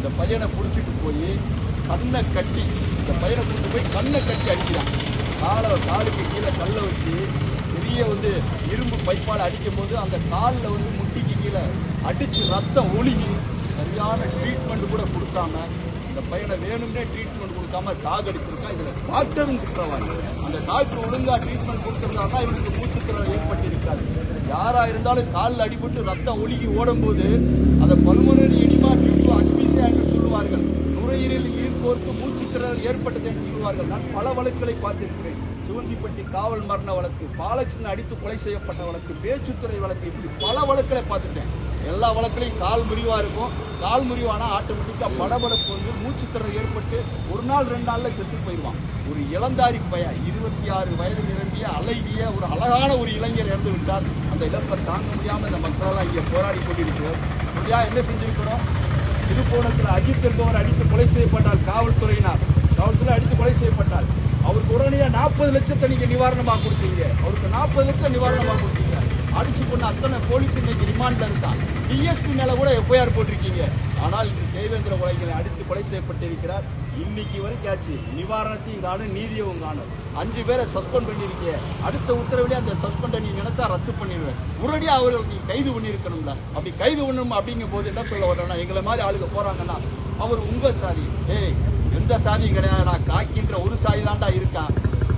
இந்த பையனை பிடிச்சிட்டு போய் கண்ணை கட்டி இந்த பையனை கூட்டு போய் கண்ணை கட்டி அடிக்கிறான். காலுக்கு கீழே கல்லை வச்சு பெரிய இரும்பு பைப்பால் அடிக்கும் போது அந்த காலில் முட்டிக்கு கீழே அடிச்சு ரத்தம் ஒழுகி சரியான ட்ரீட்மெண்ட் கூட கொடுக்காம இந்த பையனை வேணும்னே ட்ரீட்மெண்ட் கொடுக்காம சாகடிச்சிருக்கான். இதுல டாக்டரும் குற்றவாளி. அந்த டாக்டர் ஒழுங்கா ட்ரீட்மெண்ட் கொடுத்திருந்தாருன்னா இவனுக்கு மூச்சுத்திறல் ஏற்பட்டிருக்காது. யாரா இருந்தாலும் காலில் அடிபட்டு ரத்தம் ஒழுகி ஓடும் போது அதை பல்மனரி எடிமா டியூப் அஸ்பீசியா என்று சொல்லுவார்கள். நுரையீரலில் நீர் கோர்த்து மூச்சுத்திறல் ஏற்பட்டது என்று சொல்வார்கள். நான் பல வழக்குகளை பார்த்திருக்கிறேன். சிவந்திப்பட்டி காவல் மரண வழக்கு, பாலச்சின்ன அடித்து கொலை செய்யப்பட்ட வழக்கு, பேச்சுத்துறை வழக்கு, இப்படி பல வழக்குகளை பார்த்துட்டேன். எல்லா வழக்குலையும் கால் முறிவா இருக்கும். கால் முறிவானா ஆட்டோமேட்டிக்கா படபடப்பு மூச்சுத்திறல் ஏற்பட்டு ஒரு நாள் 2 நாள்ல செத்து போயிடுவான். ஒரு இளந்தாரி பையன் 26 வயது நிரம்பிய அழகிய ஒரு அழகான ஒரு இளைஞர் இறந்து விட்டார். அந்த இழப்பை தாங்க முடியாம இந்த மக்களெல்லாம் இங்கே போராடி கொண்டிருக்கிறோம். என்ன செஞ்சிருக்கிறோம்? திருப்போணத்தில் அஜித் என்பவர் அடித்து கொலை செய்யப்பட்டால் காவல்துறையினர் அடித்து கொலை செய்யப்பட்டால் அவருக்கு உடனே 40 லட்சத்தை நீங்க நிவாரணமா கொடுத்தீங்க. அவருக்கு 40 லட்சம் நிவாரணமா கொடுத்தீங்க. அடிச்சு கொண்டு அத்தனை போலீஸ் இன்னைக்கு ரிமாண்ட்ல இருக்கான். டிஎஸ்பி மேல கூட எஃப்ஐஆர் போட்டிருக்கீங்க. ஆனால் இந்த தேவேந்திர கொலைகளை அடித்து கொலை செய்யப்பட்டிருக்கிறார். இன்னைக்கு வரைக்கும் ஆச்சு. நிவாரணத்தையும் காணும், நீதியவும் காணும். 5 பேரை சஸ்பெண்ட் பண்ணிருக்கீங்க. அடுத்த உத்தரவிலே அந்த சஸ்பெண்டை நீ நினைச்சா ரத்து பண்ணிடுவேன். உடனடியாக அவர்கள் நீ கைது பண்ணிருக்கணும்ல. அப்படி கைது பண்ணணும் அப்படிங்கும் போது என்ன சொல்ல வரேன்னா, எங்களை மாதிரி ஆளுங்க போறாங்கன்னா அவர் உங்க சாதி. எந்த சாதியும் கிடையாது. நான் காக்கின்ற ஒரு சாதி தாண்டா இருக்கான்.